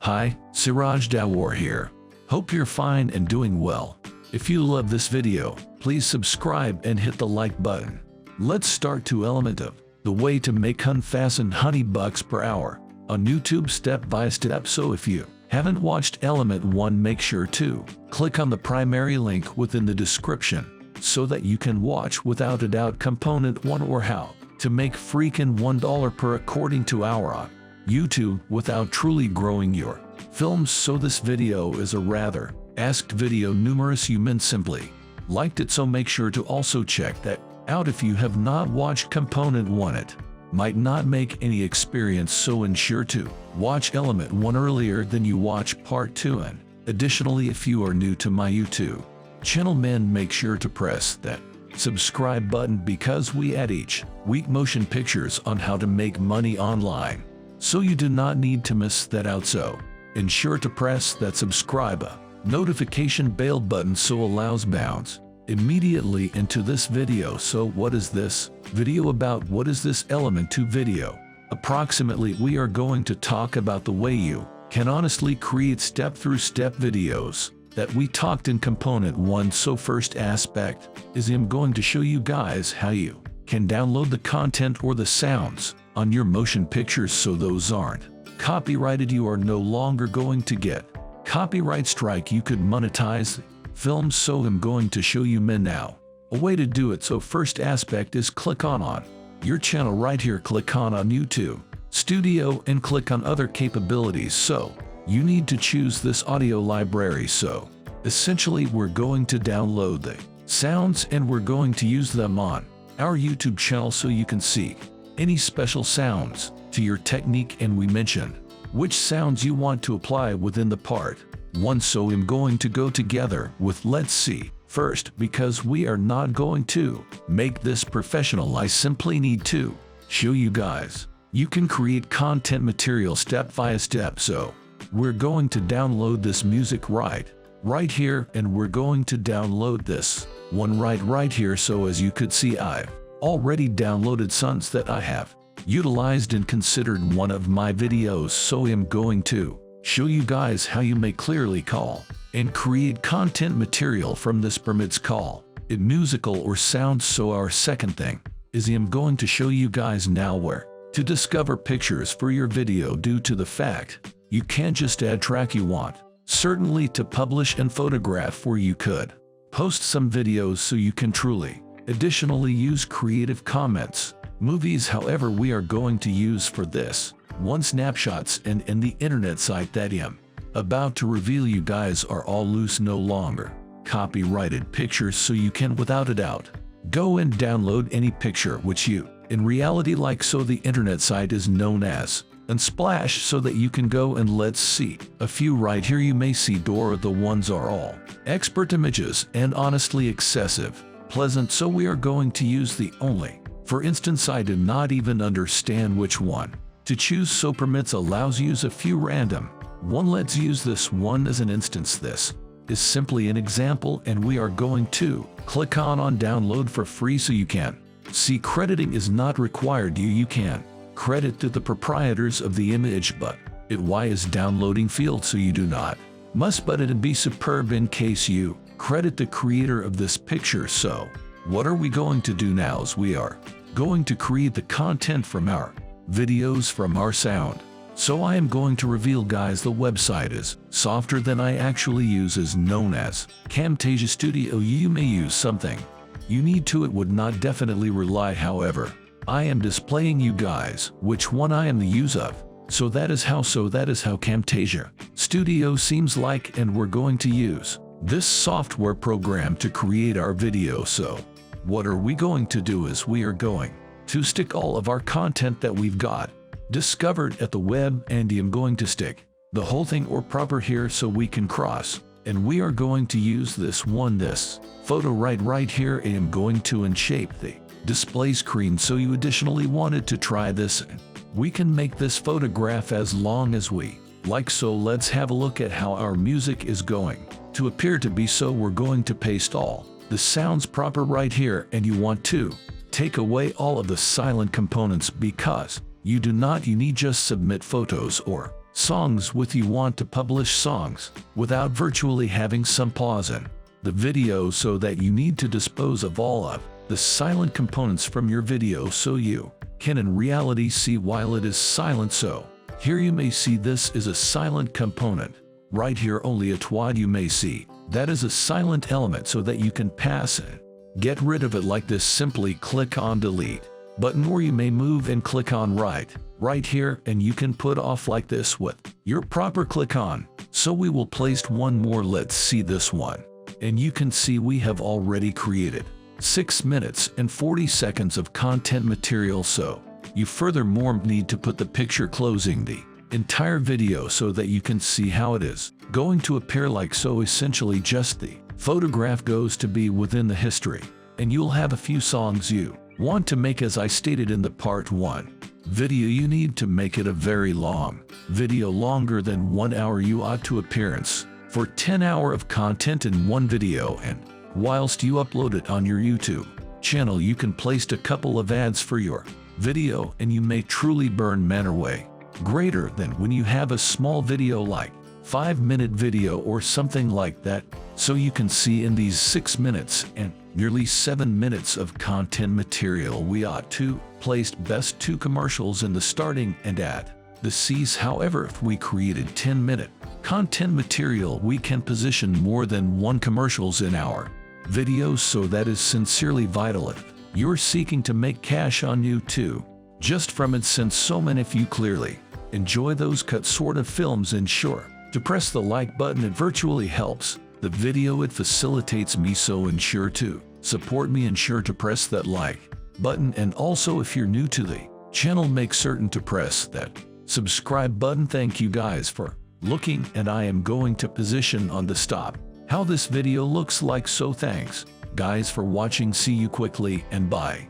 Hi, Siraj Dawar here. Hope you're fine and doing well. If you love this video, please subscribe and hit the like button. Let's start to element of the way to make unfastened honey bucks per hour on YouTube step by step. So if you haven't watched element 1, make sure to click on the primary link within the description so that you can watch without a doubt component 1 or how to make freaking $1 per according to our YouTube without truly growing your films. So this video is a rather asked video. Numerous humans simply liked it, so make sure to also check that out if you have not watched component 1. It might not make any experience, so ensure to watch element 1 earlier than you watch part 2. And additionally, if you are new to my YouTube channel, make sure to press that subscribe button because we add each week motion pictures on how to make money online. So you do not need to miss that out, so ensure to press that subscribe notification bell button so allows bounce immediately into this video. So what is this video about? What is this element 2 video? Approximately, we are going to talk about the way you can honestly create step-through-step videos that we talked in component 1. So first aspect is I'm going to show you guys how you can download the content or the sounds on your motion pictures so those aren't copyrighted. You are no longer going to get copyright strike. You could monetize films. So I'm going to show you now a way to do it. So first aspect is click on your channel right here, click on YouTube Studio and click on other capabilities. So you need to choose this audio library. So essentially we're going to download the sounds and we're going to use them on our YouTube channel so you can see any special sounds to your technique, and we mention which sounds you want to apply within the part 1. So I'm going to go together with let's see first, because we are not going to make this professional. I simply need to show you guys you can create content material step by step. So we're going to download this music right here, and we're going to download this one right here. So as you could see, I've already downloaded songs that I have utilized and considered one of my videos. So I'm going to show you guys how you may clearly call and create content material from this permits call it musical or sound. So our second thing is I'm going to show you guys now where to discover pictures for your video, due to the fact you can't just add track you want certainly to publish and photograph, or you could post some videos so you can truly additionally use creative comments movies. However, we are going to use for this one snapshots, and in the internet site that I'm about to reveal you guys are all loose, no longer copyrighted pictures. So you can without a doubt go and download any picture which you in reality like. So the internet site is known as Unsplash, so that you can go and let's see a few right here. You may see Dawar. The ones are all expert images and honestly excessive pleasant. So we are going to use the only. For instance, I did not even understand which one to choose, so permits allows use a few random one. Let's use this one as an instance. This is simply an example, and we are going to click on download for free. So you can see crediting is not required. You can credit to the proprietors of the image, but it is downloading field, so you do not must, but it'd be superb in case you credit the creator of this picture. So what are we going to do now is we are going to create the content from our videos from our sound. So I am going to reveal guys the website is softer than I actually use, is known as Camtasia Studio. You may use something you need to, it would not definitely rely. However, I am displaying you guys which one I am the use of. So that is how Camtasia Studio seems like, and we're going to use this software program to create our video. So what are we going to do is we are going to stick all of our content that we've got discovered at the web, and I'm going to stick the whole thing or proper here so we can cross, and we are going to use this photo right here, and I'm going to unshape the display screen. So you additionally wanted to try this, we can make this photograph as long as we like. So let's have a look at how our music is going to appear to be. So we're going to paste all the sounds proper right here, and you want to take away all of the silent components because you need just submit photos or songs with you want to publish songs without virtually having some pause in the video so that you need to dispose of all of the silent components from your video so you can in reality see while it is silent. So here you may see this is a silent component. Right here only at wide you may see that is a silent element so that you can pass it. Get rid of it like this. Simply click on delete button, or you may move and click on right here, and you can put off like this with your proper click on. So we will place one more. Let's see this one. And you can see we have already created 6 minutes and 40 seconds of content material. So you furthermore need to put the picture closing the entire video so that you can see how it is going to appear like so. Essentially just the photograph goes to be within the history, and you'll have a few songs you want to make. As I stated in the part 1 video, you need to make it a very long video, longer than 1 hour. You ought to appearance for 10 hours of content in one video, and whilst you upload it on your YouTube channel, you can place a couple of ads for your video, and you may truly burn man away greater than when you have a small video like 5-minute video or something like that. So you can see in these 6 minutes and nearly 7 minutes of content material, we ought to place best 2 commercials in the starting and at the C's. However, if we created 10-minute content material, we can position more than 1 commercials in our videos. So that is sincerely vital if you're seeking to make cash on YouTube just from it. Since so many of you clearly enjoy those cut sort of films, ensure to press the like button. It virtually helps the video, it facilitates me, so ensure to support me. Ensure to press that like button, and also if you're new to the channel, make certain to press that subscribe button. Thank you guys for looking, and I am going to position on the stop how this video looks like. So thanks guys for watching. See you quickly, and bye.